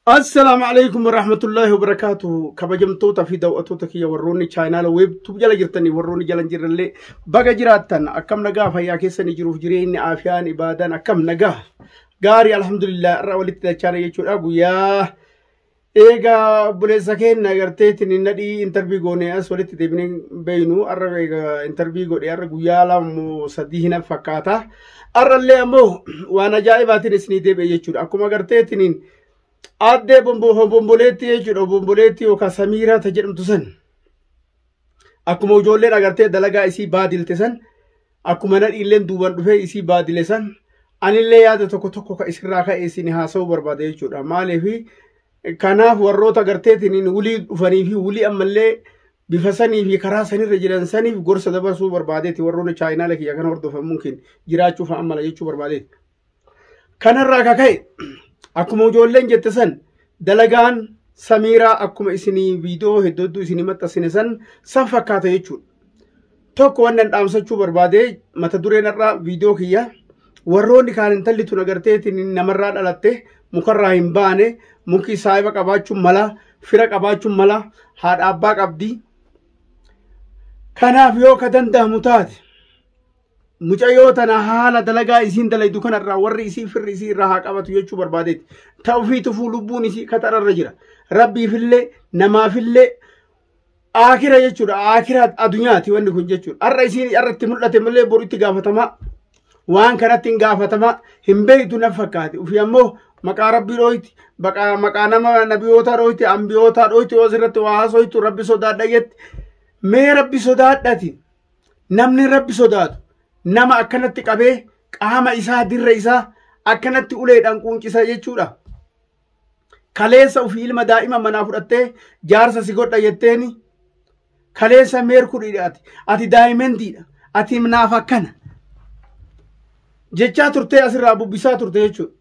السلام عليكم ورحمة الله وبركاته. كبجمتوتا في دوءتوتا كي وروني channel ويب تبجلا جرتني وروني جلن جرلي بقى جراتن أكم نجاه فيا كيسني جروف جرين عافيان إبادان أكم نجاه قاري الحمد لله رأولت الchannel يشون أبو يا إيجا بوليساكين نجرتني ندي انترفيو غوني أسولت تبين بينو أرجع انترفيو غوني أرجع يالا مصديهنا فكاتا أرجع مو وأنا جاي باتني سنيدي بيجون أكم نجرتني Adde bomboleetti jechuudha. Bomboleetti yookaan Samiiraa ta jedhamtu san akkuma ijoolleen agartee dalagaa isii baadilte san akkuma nadhiilleen duuban dhufee isii baadile san anillee yaada tokko tokko ka isirraa ka'ee isin haasa'uu barbaada jechuudha. Maaliif kanaaf warroota agarteetiin wulii dhufanii fi wulii ammallee bifa sanii fi karaa sanirra jiran saniif gorsa dabarsuu barbaadeeti. Warroonni chaayinaala kiyya kana hordofan mumkin jiraachuuf ammala jechuu barbaadeeti. Kanarraa kaka'e akkuma ijoolleen jette san dalagaan Samiiraa akkuma isinii viidiyoo hedduu isinii maxxansine san fakkaata jechuudha. Tokko wannan dhaamsachuu barbaade mata dureen irraa viidiyoo kiyya warroonni kaan intalli tun agarteetiin namarraa dhalatte mukarraa hin baane muki saayiba qabaachuun mala fira qabaachuun mala haadha abbaa qabdi. Kanaaf yoo ka danda'amu taate mucayyoo tana haala dalagaa isiin dalaydu kanarraa warri isii firri isii irraa haa qabatu jechuu barbaadeeti. Ta'u fi tufuu lubbuun isii katararra jira. Rabbiifillee namaafillee aakira jechuudha. Aakira addunyaati wanni kun jechuudha. Har'a isiin irratti mul'ate malee boru itti gaafatamaa waan kanatti hin gaafatamaa hin beektu na fakkaate. Ufi ammoo maqaa rabbii dhooyti maqaa nama nabiyootaa dhooyti ambiyootaa dhooyti yoo asirratti waa haasoytu rabbi sodaadha jetti. Mee rabbi sodaadhati namni rabbi sodaatu nama akkanatti qabee qaama isaa dirra isaa akkanatti uleedhaan quuncisa jechuudha. Kaleessa ufii ilma daa'ima manaa fudhattee jaarsa si godha jetteeni kaleessa meerkudhiidhaati ati daa'imantiidha ati naaf akkana jechaa turtee asirraa bubbisaa turte jechuudha.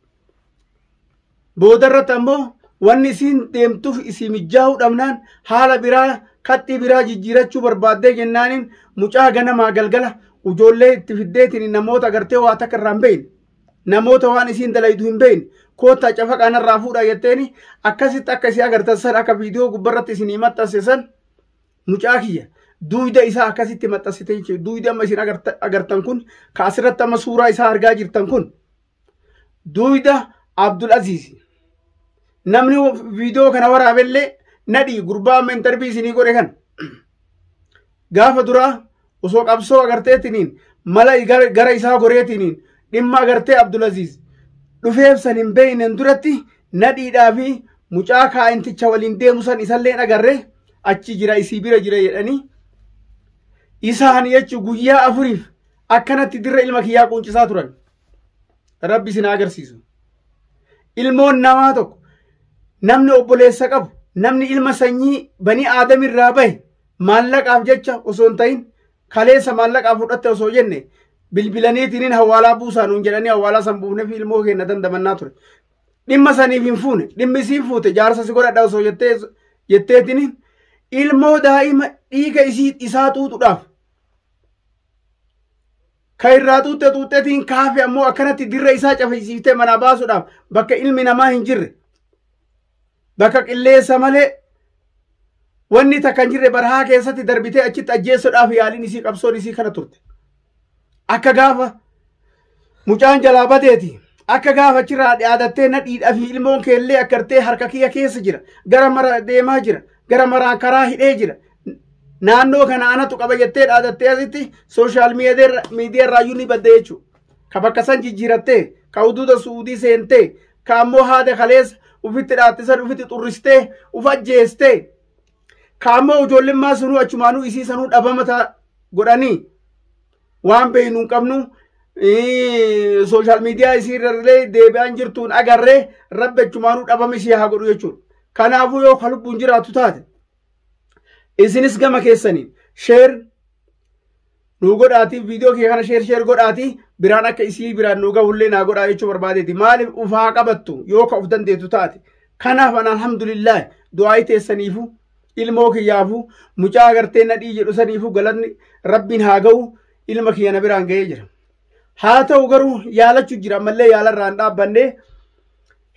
Boodarratti ammoo wanni isiin deemtuuf isii mijaa'uu dhabnaan haala biraa kaxxii biraa jijjiirachuu barbaaddee jennaaniin mucaa ganamaa galgala ujoollee itti fiddeetiin namoota agartee waa takka irraa hin beekne namoota waan isiin dalaydu hin beekne koottaa cafa qaanarraa fuudhaa jetteeni akkasitti akka isii agartan san akka viidiyoo gubbarratti isinii maxxanse san mucaa kiyya duuda isaa akkasitti maxxansite jechuudha. Duudi amma isin agartan kun ka asirratti amma suuraa isaa argaa jirtan kun duuda Abdul Aziz namni viidiyoo kana waraabellee nadhii gurbaa amma intarbii isinii godhe kan gaafa duraa osoo qabsoo agarteetiniin mala gara isaa goreetiniin dhimma agartee Abdul Aziz dhufeef san hin beeynen duratti nadhiidhaa fi mucaa kaa'inticha waliin deemu san isallee agarree achi jira isii bira jira jedhanii isaan jechuu guyyaa afuriif akkanatti dirra ilma kiyyaa quuncisaa turan. Rabbi isin agarsiisu. Ilmoon namaa tokko namni obboleessa qabu namni ilma sanyii banii aadamirraa bahe maallaqaaf jecha osoo hin ta'in kaleessa maallaqaa fudhatte osoo jenne bilbilaniitiin hawaalaa buusaanuun jedhanii hawaalaa san buufnee fi ilmoo keenya dandamannaa ture. Dhimma saniif hin fuune dhimmi isiin fuute jaarsa si godhadha osoo jetteetiin ilmoo daa'ima dhiiga isaa xuuxuudhaaf ka irraa xuuxxeetiin kaafe ammoo akkanatti dirra isaa cafisiiftee manaa baasuudhaaf bakka ilmi namaa hin jirre bakka qilleessa malee wanni takka hin jirre barahaa keessatti darbitee achitti ajjeessuudhaaf yaaliin isii qabsoon isii kana turte. Akka gaafa mucaan jalaa badeeti akka gaafa achirraa dhaadattee nadhiidhaa fi ilmoon keellee akkartee harka kiyya keessa jira gara mara deemaa jira gara maraan karaa hidhee jira naannoo kana anatu qaba jettee dhaadattee asitti sooshaal miidiyaa irraayyuu ni badde jechuudha. Ka bakka san jijjiirattee ka huduuda suudii seentee ka ammoo haada kaleessa ufitti dhaattisan ufitti xurristee uf ajjeestee kaammoo ijoollimmaa sunuu achumaanuu isii sanuu dhabamata godhanii waan beeynuun qabnu sooshaal miidiyaa isii irrallee deebi'aan jirtuun agarree rabbi achumaanuu dhabama ishee haa godhu jechuudha. Kanaafuu yoo ka lubbuun jiraatu taate isinis gama keessaniin sheer nuu godhaatii viidiyoo kee kana sheer godhaatii biraan akka isii biraan nuu gahullee naa godhaa jechuu barbaadeeti. Maaliif ufaa qabattu yoo ka uf dandeetu taate. Kanaaf an alhamdulillah du'aayi teessaniifu ilmoo kiyyaafu mucaa agartee nadhii jedhu saniifu galanni rabbiin haa ga'u ilma kiyya na biraan ga'ee jira. Haa ta'u garuu yaalachu jira ammallee yaalarraan dhaabbannee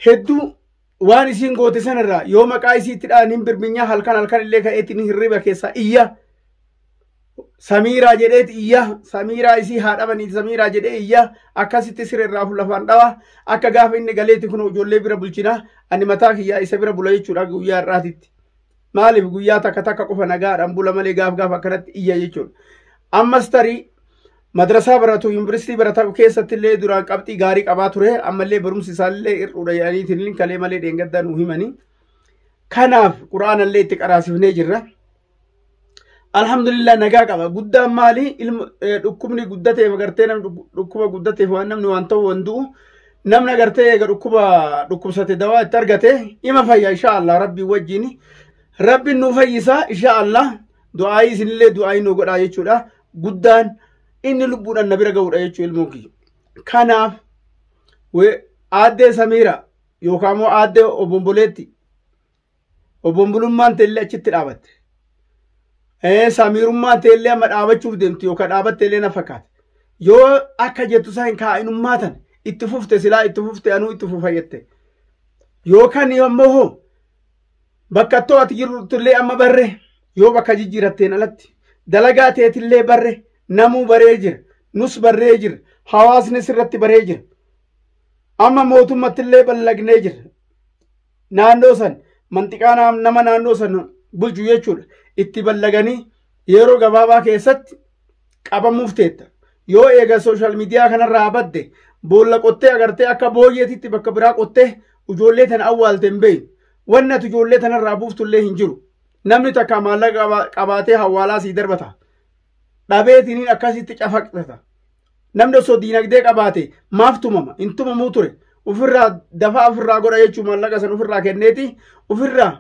hedduu waan isiin goote sanarraa yoo maqaa isiittidhaan hin birbinyaa halkan illee ka'eetiin hirriba keessa iyya Samiiraa jedheeti iyya Samiiraa isii haadhamanii Samiiraa jedhee iyya akkasitti sirrirraa lafaan dhawa akka gaafa inni galeetti kun ijoollee bira bulchina ani mataa kiyyaa isa bira bula jechuudha guyyaa irraatitti maaliif guyyaa takka qofa nagaadhaan bula malee gaaf akkanatti iyya jechuudha ammas tarii madrasaa baratu yuunivarsiitii baratu keessatti illee duraan qabxii gaarii qabaa ture ammallee barumsi isaallee ir'uudha jedhaniitiin kalee malee dheengaddaa nuu himanii kanaaf quraana illee itti qaraasifnee jirra alhamdulillah nagaa qaba guddaan maali dhukkubni guddatee magartee namni dhukkuba guddatee waan namni waan ta'u wandu'u namni agartee eega dhukkubsate dawaa itti argate ima fayya inshaallah rabbii wajjin rabbiin nu fayyisa inshaallah du'aa isinillee du'aa nu godhaa jechuudha guddaan inni lubbuudhaan na bira ga'uudha jechuu ilmoo kiyya kanaaf aaddee Samiira yookaan immoo aaddee obomboleetti obombulummaan teellee achitti dhaabatte Samiirummaan teellee amma dhaabachuuf deemti yookaan dhaabatteellee na fakkaate yoo akka jettu isaan kaa'inummaa tan itti fufte silaa itti fufte anuu itti fufayyette yookaan immoo bakka attoo ati jirtullee amma barre yoo bakka jijjiiratteen alatti dalagaa teetillee barre namuu baree jira nus barree jira hawaasni sirratti baree jira amma mootummattillee ballagnee jira naannoo san mantiqaa nama naannoo san bulchu jechuudha itti ballaganii yeroo gabaabaa keessatti qabamuuf teetta yoo eega sooshaal miidiyaa kanarraa badde boolla qottee agartee akka booyyeetitti bakka biraa qottee ijoollee tana awwaalte hin beeyne wanni ati ijoollee tanarraa buuftullee hin jiru namni takka maallaqa qabaatee hawaalaa sii darbata dhabeetiniin akkasitti cafaqxata namni osoo diinagdee qabaate maaf tumama hin tumamuu ture ofirraa dafaa ofirraa godha jechuu maallaqa san ofirraa kenneeti ofirraa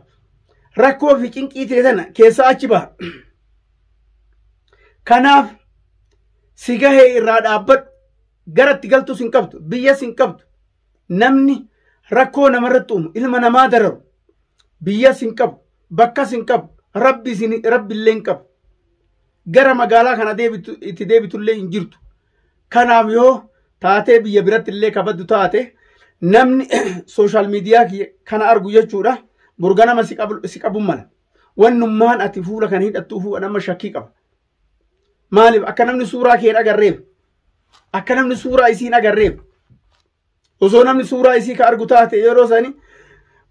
rakkoo fi cinqii ta'e sana keessaa achi baha kanaaf si gahee irraa dhaabbadhu garatti galtus hin qabdu biyyas hin qabdu namni rakkoo namarratti uumu ilma namaa dararu biyyas hin qabu bakkas hin qabu rabbillee hin qabu gara magaalaa kana itti deebitullee hin jirtu kanaaf yoo taatee biyya biratti illee kabaddu taate namni sooshaal miidiyaa kana argu jechuudha burganama si qabun mala wannummaan ati fuula kan hidhattuufu nama shakkii qaba maaliif akka namni suuraa kee agarreef akka namni suuraa isiin agarreef osoo namni suuraa isii ka argu taate yeroo sani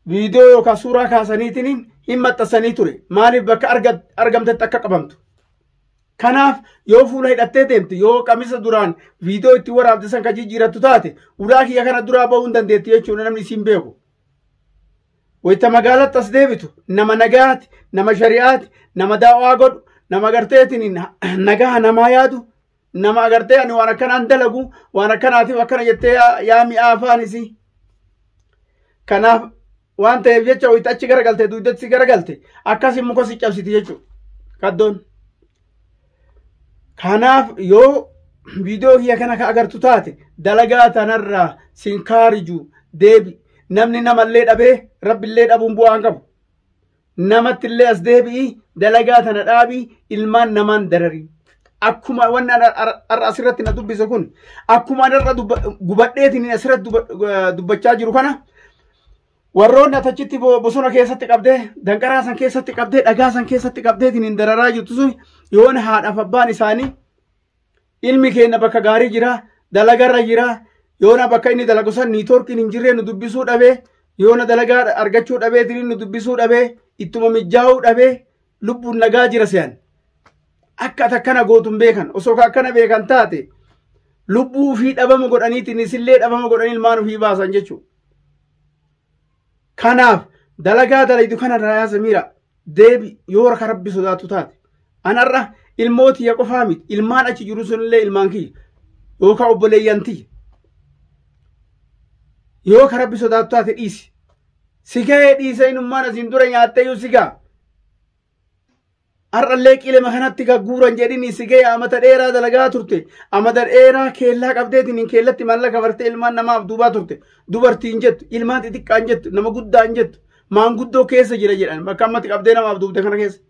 viidiyoo yookaan suuraa kaasaniitiin hin maxxansanii ture maaliif bakka argamtetti akka qabamtu kanaaf yoo fuula hidhattee deemte yoo qamisa duraan viidiyoo itti waraabde san ka jijjiirattu taate uraa kiyya kana duraa bahuu hin dandeetti jechuudha namni isiin beeku wayita magaalatti as deebitu nama nagaati nama shari'aati nama daawaa godhu nama agarteetiin nagaa namaa yaadu nama agartee ani waan akkanaan dalagu waan akkanaatiif akkana jettee yaa mi'aa afaan isii kanaaf waan ta'eef jecha wayita achi garagalte duudatti garagalte akkasiin muka si cabsiti jechuudha kaddoon kanaaf yoo viidiyoo kiyya kana ka agartu taate dalagaa tanarraa sinkaariju deebi namni namallee dhabee rabbillee dhabuun bu'aan qabu namattillee as deebi'i dalagaa tana dhaabii ilmaan namaan dararii akkuma wanni asirratti na dubbise kun akkuma irra gubadheetiin asirratti dubbachaa jiru kana warroonni atachitti bosona keessatti qabdee danqaraa san keessatti qabdee dhagaa san keessatti qabdeetiin dararaa jirtu sun yoon haadhaaf abbaan isaanii ilmi keenya bakka gaarii jira dalagarra jira yoona bakka inni dalagu san niitoorkiin hin jirre nu dubbisuu dhabee yoona dalagaa argachuu dhabee nu dubbisuu dhabee ittuma mijaa'uu dhabee lubbuun nagaa jira se'an akka takkana gootuun beekan osoo akkana beekan taate lubbuu fi dhabama godhaniitiin isillee dhabama godhanii ilmaan ofii baasan jechuudha. kanaaf dalagaa dalaydu kanarraa yaa Samiira deebi yoo harka rabbi sodaatu taate anarra ilmootii qofaa miti ilmaan achi jiru sunillee ilmaan kiyya yookaan obboleeyyantii yoo ka rabbi sodaatu taate dhiisi si gahee dhiisa inummaan asiin dura nyaattee yoo si gaha har'allee qilema kanatti gagguuran jedhini si gahee amata dheeraa dalagaa turte amata dheeraa keellaa qabdeetiin keellatti maallaqa bartee ilmaan namaaf duubaa turte dubartiin jettu ilmaan xixiqqaan jettu nama guddaan jettu maanguddoo keessa jira jedhan bakka ammatti qabdee namaaf duubte kana keessa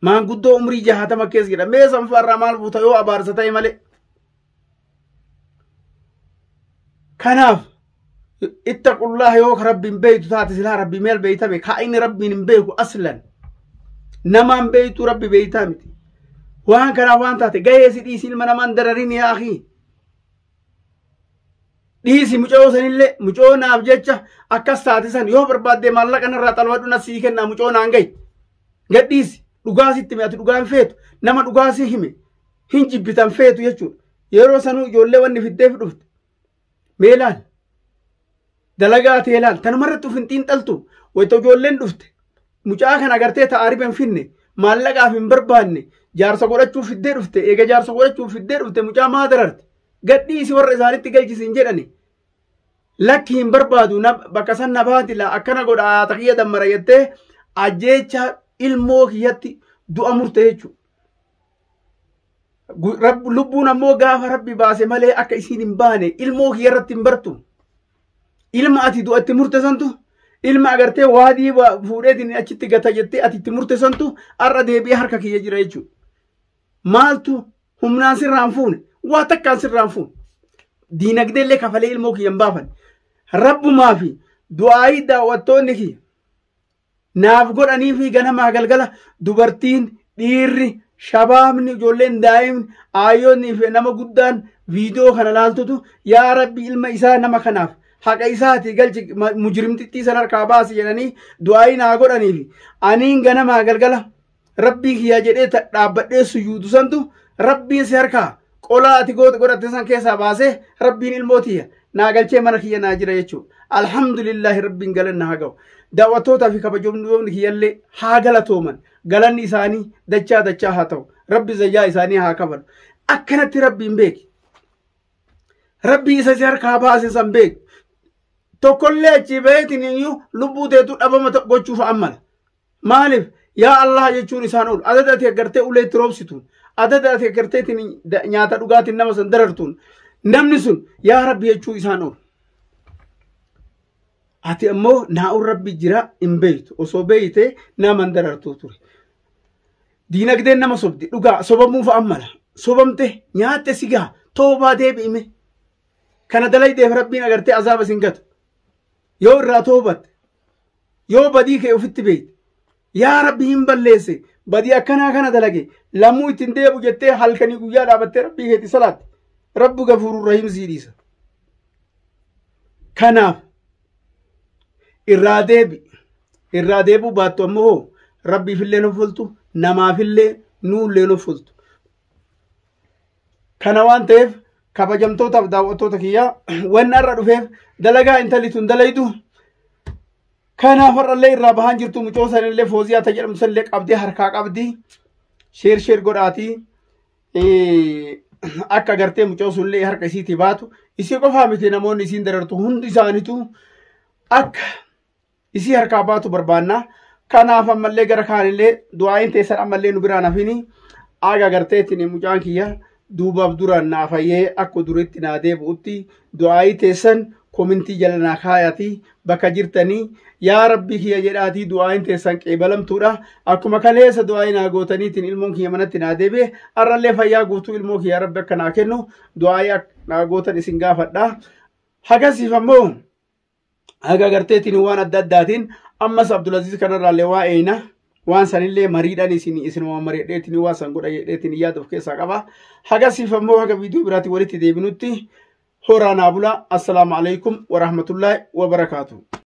maanguddoo umrii 60 keessa jira mee sanfaarraa maal fuuta yoo abaarsa ta'e malee kanaaf اتقوا الله يوك ربي بيت تاتي سلا ربي ميل بيتامي كاين ربي نبيكو اصلا نما بيت ربي بيتامي وان كان وان تاتي جاي سيدي سلمنا من دررين يا اخي ديسي مجو سنيله مجو ناف جچا اكاس تاتي سن يو برباد مالا كن راتل ودو نسي كن مجو نانغي غديسي دغاسي تميات دغان فيت نما دغاسي همي هنجي بيتام فيت يچو يرو سنو جولي وني فيدف دفت ميلان دلقات يلال تنمرت فنتين تلتو ويتوجولن دفت مجا كان اغرتي تعاربن فيني مالقا فين برباني جارسا قولچو فيدر دفت ايغا جارسا قولچو فيدر دفت مجا ما دررت غديسي ور زالت گلجسين جدني لكن بربادو نب بكسن نبات لا اكنا غدا تقيه دمر يته اجيچا ilmoo kiyatti du'a murteechu رب لبونا مو غاف ربي باسي مالي اكا اسين امباني ilmoo kiyarratti imbartu ilma ati du'atti murtesantu ilma agarte waadi fuudheetin achitti gata jette ati murtesantu arra deebi'ee harka kiyya jira jechu maaltu humnaan sirraan fuune waa takkaan sirraan fuune diinagdeellee kafalee ilmoo kiyyan baafan rabbumaa fi du'aayi daawwattoonni kiyya naaf godhanii fi ganamaa galgala dubartiin dhiirri shabaabni ijoolleen daa'imni aayyoonni fi nama guddaan viidiyoo kana laaltutu yaa rabbi ilma isaa nama kanaaf haqa isaati galchi mujrimtittii san harkaa baasi jedhanii du'aayi naa godhanii fi aniin ganamaa galgala rabbii kiyyaa jedhee dhaabbadhee sujuudu santu rabbiin si harkaa qolaa ati godhatte san keessaa baasee rabbiin ilmootiyya naa galchee mana kiyya naa jira jechuudha alhamdulillahi rabbiin galanna haa ga'u daawwattootaa fi kabajamtoonni kiyyallee haa galatooman galanni isaanii dachaa haa ta'u rabbi zayyaa isaanii haa kabalu akkanatti rabbiin beeki rabbii isa si harkaa baase san beeki tokkollee achi beetin iyyuu lubbuu teetu dhabama gochuuf ammala maaliif yaa Allah jechuun isaan oolu adada ati agartee ulee itti roobsituun adada ati agartee nyaata dhugaatiin nama san darartuun namni sun yaa rabbi jechuu isaan oolu ati ammoo naa'uun rabbi jira hin beeytu osoo beeyte naman darartuu ture diinagdeen nama sobdi dhugaa sobamuuf ammala sobamte nyaatte sigaa toobaa deebi'ime kana dalaydeef rabbiin agartee azaaba sin gatu yoo irraa toobatte yoo badii kee ofitti beeyte yaa rabbi hin balleesse badii akkanaa kana dalage lammuu ittiin deebu jettee halkanii guyyaa dhaabattee rabbii keetti salaatte rabbu gafuurur rahim sii dhiisa kanaaf irraa deebu baattu ammoo rabbiifillee nuuf fultu namaafillee nuullee nuuf fultu kana waan ta'eef kabajamtootaaf daawwattoota kiyyaa wanni irra dhufeef dalagaa intalli tun dalaydu kanaaf har'allee irraa bahaan jirtu mucoo sanillee fooziyaa ta jedhamtu sanillee qabdee harkaa qabdi sheer godhaatii akka gartee mucoo sunillee harka isiitii baatu isii qofaa miti namoonni isiin darartu hundi isaaniitu akka isii harkaa baatu barbaanna kanaaf ammallee gara kaanillee du'aayin teessan ammallee nu biraan hafini aga garteetiin mucaan kiyya duubaaf duraan naafayyee akka duritti naa deebi'utti du'aayi teessan komintii jala naa kaayatii bakka jirtanii yaa rabbi kiyya jedhaatii du'aayin teessan qeebalamtuudha akkuma kaleessa du'aayi naa gootaniitiin ilmoon kiyya manatti naa deebi'e har'allee fayyaa guutuu ilmoo kiyya rabbi akka naa kennu du'aayi naa gootan isin gaafadha hagasiif ammoo haga garteetiin waan adda addaatiin ammas Abdulaziz kanarraallee waa eeyna waan sanillee mariidhaan isin waan mariidheetiin waan san godha jedheetiin yaada of keessaa qaba hagasiif ammoo haga viidiyoo biraatti walitti deebinutti horaanaa bula assalaamu alaykum wa rahmatullaahi wa barakaatuh